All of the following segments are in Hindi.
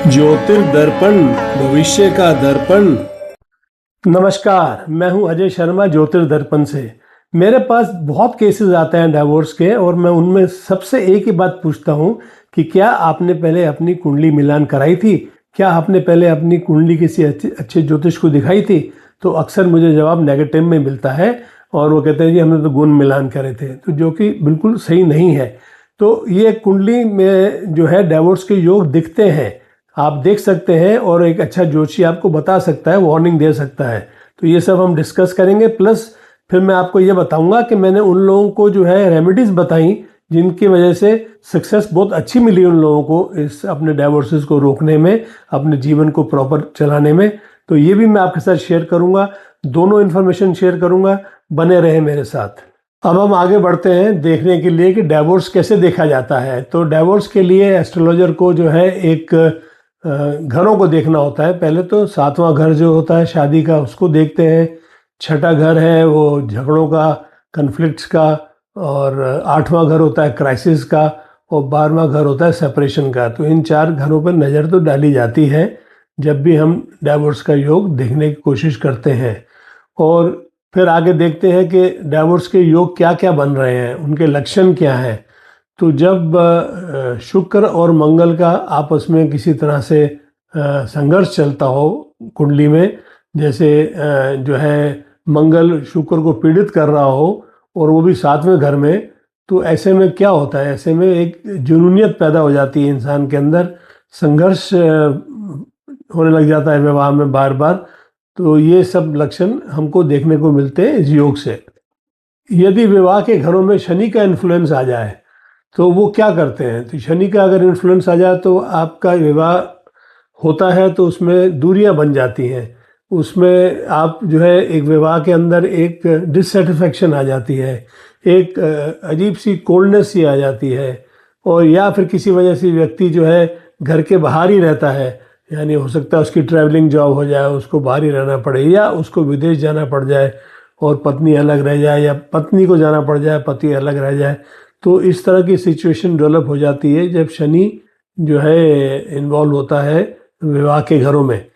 ज्योतिर्दर्पण, भविष्य का दर्पण। नमस्कार, मैं हूं अजय शर्मा ज्योतिर्दर्पण से। मेरे पास बहुत केसेस आते हैं डाइवोर्स के, और मैं उनमें सबसे एक ही बात पूछता हूं कि क्या आपने पहले अपनी कुंडली मिलान कराई थी? क्या आपने पहले अपनी कुंडली किसी अच्छे ज्योतिष को दिखाई थी? तो अक्सर मुझे जवाब नेगेटिव में मिलता है, और वो कहते हैं जी हमने तो गुण मिलान करे थे, तो जो कि बिल्कुल सही नहीं है। तो ये कुंडली में जो है डाइवोर्स के योग दिखते हैं, आप देख सकते हैं, और एक अच्छा ज्योतिषी आपको बता सकता है, वार्निंग दे सकता है। तो ये सब हम डिस्कस करेंगे। प्लस फिर मैं आपको ये बताऊंगा कि मैंने उन लोगों को जो है रेमेडीज बताई जिनकी वजह से सक्सेस बहुत अच्छी मिली उन लोगों को इस अपने डाइवोर्सेस को रोकने में, अपने जीवन को प्रॉपर चलाने में। तो ये भी मैं आपके साथ शेयर करूंगा, दोनों इन्फॉर्मेशन शेयर करूंगा। बने रहे मेरे साथ। अब हम आगे बढ़ते हैं देखने के लिए कि डाइवोर्स कैसे देखा जाता है। तो डाइवोर्स के लिए एस्ट्रोलॉजर को जो है एक घरों को देखना होता है। पहले तो 7वां घर जो होता है शादी का, उसको देखते हैं। 6ठा घर है वो झगड़ों का, कन्फ्लिक्ट्स का, और 8वां घर होता है क्राइसिस का, और 12वां घर होता है सेपरेशन का। तो इन 4 घरों पर नज़र तो डाली जाती है जब भी हम डाइवोर्स का योग देखने की कोशिश करते हैं। और फिर आगे देखते हैं कि डाइवोर्स के योग क्या क्या बन रहे हैं, उनके लक्षण क्या हैं। तो जब शुक्र और मंगल का आपस में किसी तरह से संघर्ष चलता हो कुंडली में, जैसे जो है मंगल शुक्र को पीड़ित कर रहा हो और वो भी 7वें घर में, तो ऐसे में क्या होता है? ऐसे में एक जुनूनियत पैदा हो जाती है इंसान के अंदर, संघर्ष होने लग जाता है विवाह में बार बार। तो ये सब लक्षण हमको देखने को मिलते हैं इस योग से। यदि विवाह के घरों में शनि का इन्फ्लुएंस आ जाए तो वो क्या करते हैं? तो शनि का अगर इन्फ्लुएंस आ जाए तो आपका विवाह होता है तो उसमें दूरियां बन जाती हैं, उसमें आप जो है एक विवाह के अंदर एक डिससेटिस्फैक्शन आ जाती है, एक अजीब सी कोल्डनेस सी आ जाती है। और या फिर किसी वजह से व्यक्ति जो है घर के बाहर ही रहता है, यानी हो सकता है उसकी ट्रैवलिंग जॉब हो जाए, उसको बाहर ही रहना पड़े, या उसको विदेश जाना पड़ जाए और पत्नी अलग रह जाए, या पत्नी को जाना पड़ जाए पति अलग रह जाए। तो इस तरह की सिचुएशन डेवलप हो जाती है जब शनि जो है इन्वॉल्व होता है विवाह के घरों में।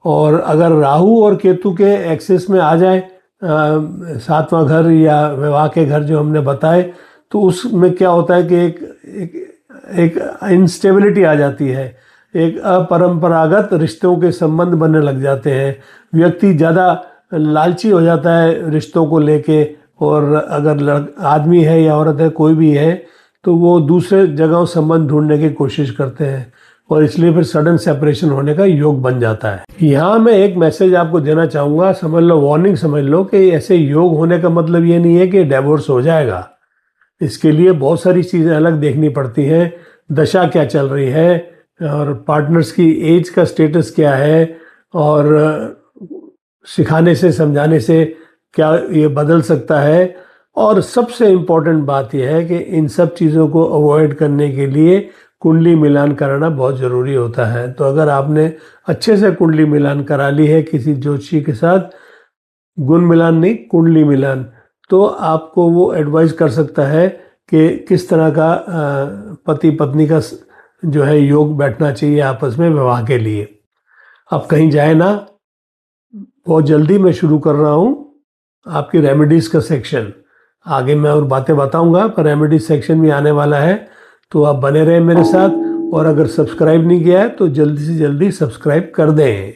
और अगर राहु और केतु के एक्सेस में आ जाए 7वां घर या विवाह के घर जो हमने बताए, तो उसमें क्या होता है कि एक इंस्टेबिलिटी आ जाती है, एक अपरंपरागत रिश्तों के संबंध बनने लग जाते हैं। व्यक्ति ज़्यादा लालची हो जाता है रिश्तों को लेके, और अगर आदमी है या औरत है कोई भी है, तो वो दूसरे जगहों संबंध ढूंढने की कोशिश करते हैं, और इसलिए फिर सडन सेपरेशन होने का योग बन जाता है। यहाँ मैं एक मैसेज आपको देना चाहूँगा, समझ लो, वार्निंग समझ लो, कि ऐसे योग होने का मतलब ये नहीं है कि डिवोर्स हो जाएगा। इसके लिए बहुत सारी चीज़ें अलग देखनी पड़ती हैं। दशा क्या चल रही है, और पार्टनर्स की एज का स्टेटस क्या है, और सिखाने से समझाने से क्या ये बदल सकता है। और सबसे इम्पोर्टेंट बात यह है कि इन सब चीज़ों को अवॉइड करने के लिए कुंडली मिलान कराना बहुत ज़रूरी होता है। तो अगर आपने अच्छे से कुंडली मिलान करा ली है किसी ज्योतिषी के साथ, गुण मिलान नहीं, कुंडली मिलान, तो आपको वो एडवाइस कर सकता है कि किस तरह का पति पत्नी का जो है योग बैठना चाहिए आपस में विवाह के लिए। अब कहीं जाए ना, बहुत जल्दी मैं शुरू कर रहा हूँ आपकी रेमेडीज़ का सेक्शन। आगे मैं और बातें बताऊंगा, पर रेमेडीज सेक्शन भी आने वाला है, तो आप बने रहें मेरे साथ। और अगर सब्सक्राइब नहीं किया है तो जल्दी से जल्दी सब्सक्राइब कर दें।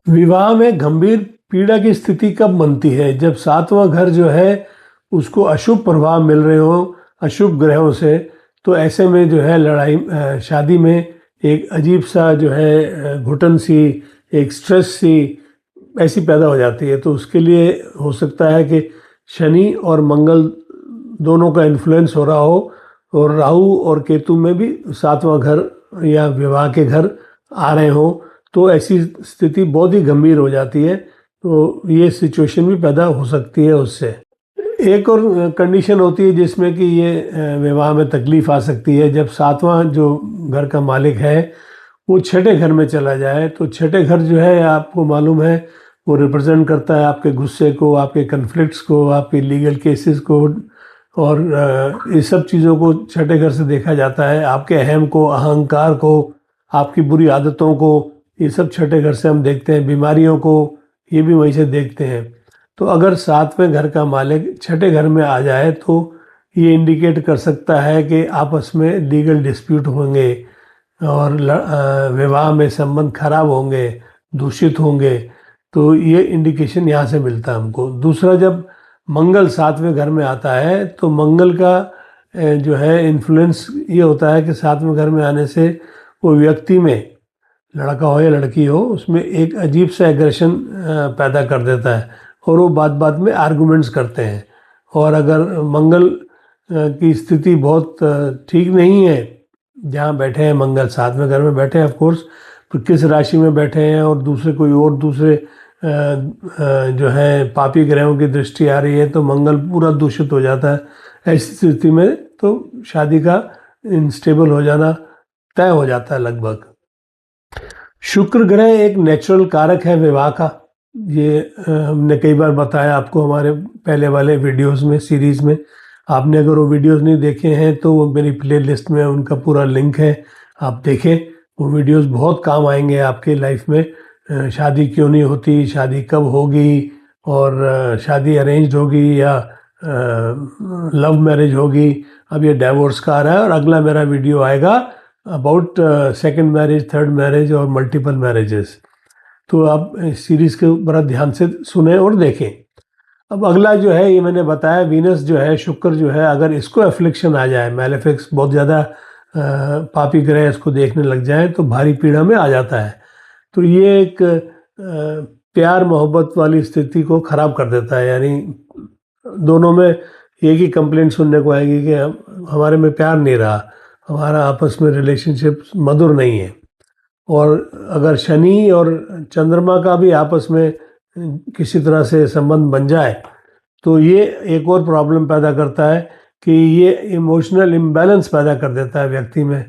विवाह में गंभीर पीड़ा की स्थिति कब बनती है? जब 7वां घर जो है उसको अशुभ प्रभाव मिल रहे हो अशुभ ग्रहों से। तो ऐसे में जो है लड़ाई, शादी में एक अजीब सा जो है घुटन सी, एक स्ट्रेस सी ऐसी पैदा हो जाती है। तो उसके लिए हो सकता है कि शनि और मंगल दोनों का इन्फ्लुएंस हो रहा हो, और राहु और केतु में भी 7वां घर या विवाह के घर आ रहे हो, तो ऐसी स्थिति बहुत ही गंभीर हो जाती है। तो ये सिचुएशन भी पैदा हो सकती है उससे। एक और कंडीशन होती है जिसमें कि ये विवाह में तकलीफ आ सकती है, जब 7वां जो घर का मालिक है वो 6ठे घर में चला जाए। तो 6ठे घर जो है आपको मालूम है वो रिप्रेजेंट करता है आपके गुस्से को, आपके कन्फ्लिक्ट्स को, आपके लीगल केसेस को, और इस सब चीज़ों को 6ठे घर से देखा जाता है। आपके अहम को, अहंकार को, आपकी बुरी आदतों को, ये सब छठे घर से हम देखते हैं। बीमारियों को ये भी वहीं से देखते हैं। तो अगर सातवें घर का मालिक छठे घर में आ जाए तो ये इंडिकेट कर सकता है कि आपस में लीगल डिस्प्यूट होंगे और विवाह में संबंध खराब होंगे, दूषित होंगे। तो ये इंडिकेशन यहाँ से मिलता है हमको। दूसरा, जब मंगल सातवें घर में आता है तो मंगल का जो है इन्फ्लुएंस ये होता है कि सातवें घर में आने से वो व्यक्ति में, लड़का हो या लड़की हो, उसमें एक अजीब सा एग्रेशन पैदा कर देता है और वो बात बात में आर्गुमेंट्स करते हैं। और अगर मंगल की स्थिति बहुत ठीक नहीं है, जहाँ बैठे हैं मंगल सातवें घर में बैठे हैं ऑफ कोर्स, तो किस राशि में बैठे हैं और दूसरे जो है पापी ग्रहों की दृष्टि आ रही है तो मंगल पूरा दूषित हो जाता है। ऐसी स्थिति में तो शादी का इनस्टेबल हो जाना तय हो जाता है लगभग। शुक्र ग्रह एक नेचुरल कारक है विवाह का। ये हमने कई बार बताया आपको हमारे पहले वाले वीडियोस में, सीरीज में। आपने अगर वो वीडियोस नहीं देखे हैं तो वो मेरी प्लेलिस्ट में उनका पूरा लिंक है, आप देखें। वो वीडियोस बहुत काम आएंगे आपके लाइफ में। शादी क्यों नहीं होती, शादी कब होगी, और शादी अरेंज्ड होगी या लव मैरिज होगी। अब ये डाइवोर्स का आ रहा है और अगला मेरा वीडियो आएगा about second marriage, third marriage और मल्टीपल मैरिजेस। तो आप इस सीरीज़ के बड़ा ध्यान से सुने और देखें। अब अगला जो है, ये मैंने बताया, वीनस जो है, शुक्र जो है, अगर इसको एफ्लिक्शन आ जाए, मैलेफिक्स, बहुत ज़्यादा पापी ग्रह इसको देखने लग जाए तो भारी पीड़ा में आ जाता है। तो ये एक प्यार मोहब्बत वाली स्थिति को ख़राब कर देता है। यानी दोनों में एक ही कंप्लेंट सुनने को आएगी कि हमारे में प्यार नहीं रहा, हमारा आपस में रिलेशनशिप मधुर नहीं है। और अगर शनि और चंद्रमा का भी आपस में किसी तरह से संबंध बन जाए तो ये एक और प्रॉब्लम पैदा करता है कि ये इमोशनल इम्बैलेंस पैदा कर देता है व्यक्ति में।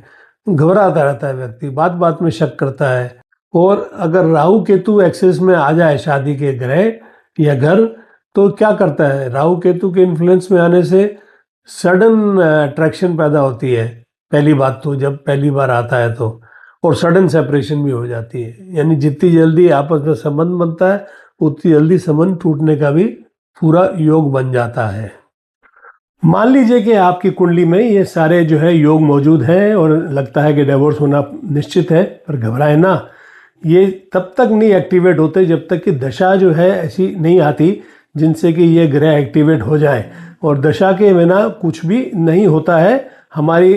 घबराता रहता है व्यक्ति, बात बात में शक करता है। और अगर राहु केतु एक्सेस में आ जाए शादी के ग्रह या घर, तो क्या करता है, राहु केतु के इन्फ्लुएंस में आने से सडन अट्रैक्शन पैदा होती है। पहली बात तो जब पहली बार आता है तो, और सडन सेपरेशन भी हो जाती है। यानी जितनी जल्दी आपस में संबंध बनता है उतनी जल्दी संबंध टूटने का भी पूरा योग बन जाता है। मान लीजिए कि आपकी कुंडली में ये सारे जो है योग मौजूद हैं और लगता है कि डिवोर्स होना निश्चित है, पर घबराए ना। ये तब तक नहीं एक्टिवेट होते जब तक कि दशा जो है ऐसी नहीं आती जिनसे कि ये ग्रह एक्टिवेट हो जाए। और दशा के बिना कुछ भी नहीं होता है हमारी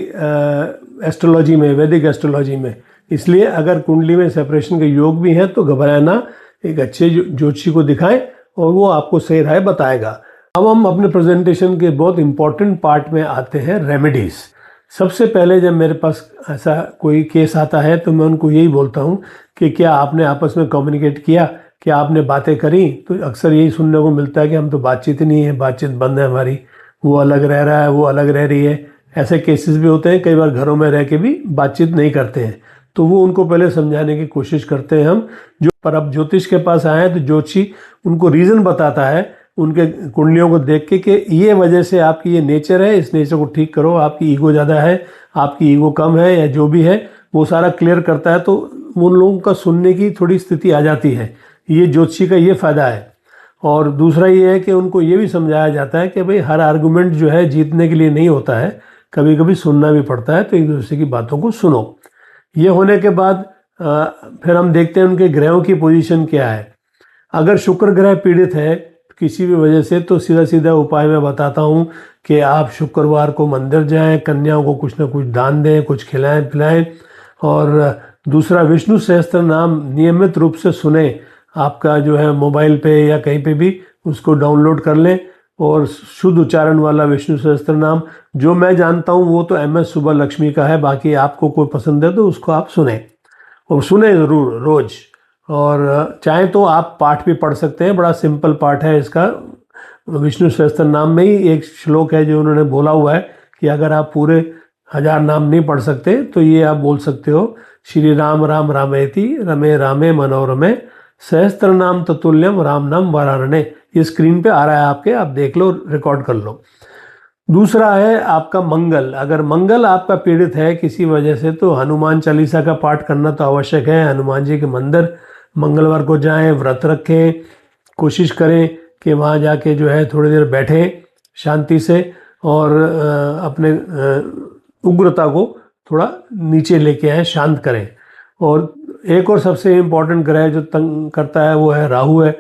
एस्ट्रोलॉजी में, वैदिक एस्ट्रोलॉजी में। इसलिए अगर कुंडली में सेपरेशन के योग भी हैं तो घबराए ना, एक अच्छे ज्योतिषी को दिखाएं और वो आपको सही राय बताएगा। अब हम अपने प्रेजेंटेशन के बहुत इंपॉर्टेंट पार्ट में आते हैं, रेमेडीज। सबसे पहले जब मेरे पास ऐसा कोई केस आता है तो मैं उनको यही बोलता हूँ कि क्या आपने आपस में कम्युनिकेट किया, क्या आपने बातें करी। तो अक्सर यही सुनने को मिलता है कि हम तो बातचीत ही नहीं है, बातचीत बंद है हमारी, वो अलग रह रहा है, वो अलग रह रही है। ऐसे केसेस भी होते हैं, कई बार घरों में रह के भी बातचीत नहीं करते हैं। तो वो उनको पहले समझाने की कोशिश करते हैं हम जो। पर अब ज्योतिष के पास आए हैं तो ज्योतिषी उनको रीज़न बताता है उनके कुंडलियों को देख के कि ये वजह से आपकी ये नेचर है, इस नेचर को ठीक करो, आपकी ईगो ज़्यादा है, आपकी ईगो कम है, या जो भी है वो सारा क्लियर करता है। तो उन लोगों का सुनने की थोड़ी स्थिति आ जाती है। ये ज्योतिषी का ये फ़ायदा है। और दूसरा ये है कि उनको ये भी समझाया जाता है कि भाई हर आर्गूमेंट जो है जीतने के लिए नहीं होता है, कभी कभी सुनना भी पड़ता है। तो एक दूसरे की बातों को सुनो। ये होने के बाद फिर हम देखते हैं उनके ग्रहों की पोजीशन क्या है। अगर शुक्र ग्रह पीड़ित है किसी भी वजह से तो सीधा सीधा उपाय मैं बताता हूँ कि आप शुक्रवार को मंदिर जाएं, कन्याओं को कुछ ना कुछ दान दें, कुछ खिलाएं पिलाएं। और दूसरा, विष्णु सहस्त्र नाम नियमित रूप से सुने। आपका जो है मोबाइल पे या कहीं पे भी उसको डाउनलोड कर लें और शुद्ध उच्चारण वाला विष्णु सहस्त्र नाम, जो मैं जानता हूँ वो तो MS सुब्बलक्ष्मी का है। बाकी आपको कोई पसंद है तो उसको आप सुने, और सुने ज़रूर रोज़। और चाहे तो आप पाठ भी पढ़ सकते हैं, बड़ा सिंपल पाठ है इसका। विष्णु सहस्त्र नाम में ही एक श्लोक है जो उन्होंने बोला हुआ है कि अगर आप पूरे 1000 नाम नहीं पढ़ सकते तो ये आप बोल सकते हो, श्री राम राम रामेति रमे रामे मनोरमे सहस्त्र नाम ततुल्यम राम नाम वरारणे। ये स्क्रीन पे आ रहा है आपके, आप देख लो, रिकॉर्ड कर लो। दूसरा है आपका मंगल। अगर मंगल आपका पीड़ित है किसी वजह से तो हनुमान चालीसा का पाठ करना तो आवश्यक है। हनुमान जी के मंदिर मंगलवार को जाएं, व्रत रखें, कोशिश करें कि वहाँ जाके जो है थोड़ी देर बैठें शांति से और अपने उग्रता को थोड़ा नीचे लेके आए, शांत करें। और एक और सबसे इम्पोर्टेंट ग्रह जो तंग करता है वो है राहु है।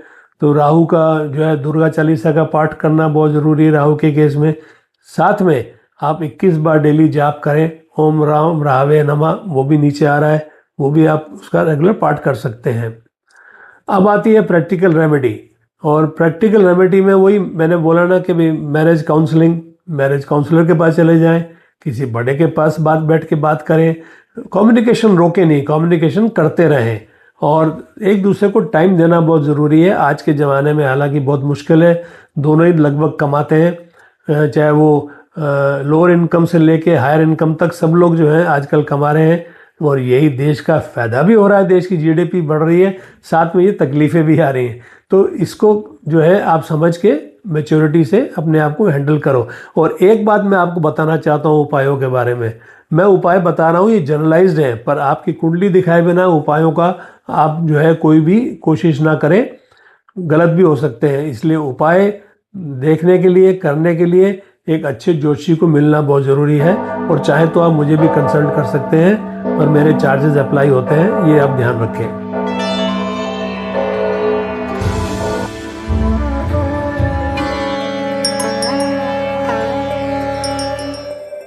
तो राहु का जो है दुर्गा चालीसा का पाठ करना बहुत ज़रूरी है राहु के केस में। साथ में आप 21 बार डेली जाप करें, ओम राम राहवे नमः, वो भी नीचे आ रहा है, वो भी आप उसका रेगुलर पाठ कर सकते हैं। अब आती है प्रैक्टिकल रेमेडी। और प्रैक्टिकल रेमेडी में वही मैंने बोला ना कि भाई मैरिज काउंसलिंग, मैरिज काउंसलर के पास चले जाएं, किसी बड़े के पास बैठ के बात करें। कम्युनिकेशन रोके नहीं, कम्युनिकेशन करते रहें और एक दूसरे को टाइम देना बहुत ज़रूरी है आज के ज़माने में। हालांकि बहुत मुश्किल है, दोनों ही लगभग कमाते हैं, चाहे वो लोअर इनकम से लेके हायर इनकम तक सब लोग जो हैं आजकल कमा रहे हैं और यही देश का फ़ायदा भी हो रहा है, देश की जीडीपी बढ़ रही है, साथ में ये तकलीफ़ें भी आ रही हैं। तो इसको जो है आप समझ के मैच्योरिटी से अपने आप को हैंडल करो। और एक बात मैं आपको बताना चाहता हूँ उपायों के बारे में। मैं उपाय बता रहा हूँ ये जनरलाइज्ड है, पर आपकी कुंडली दिखाए बिना उपायों का आप जो है कोई भी कोशिश ना करें, गलत भी हो सकते हैं। इसलिए उपाय देखने के लिए, करने के लिए एक अच्छे ज्योतिषी को मिलना बहुत ज़रूरी है। और चाहे तो आप मुझे भी कंसल्ट कर सकते हैं और मेरे चार्जेस अप्लाई होते हैं, ये आप ध्यान रखें।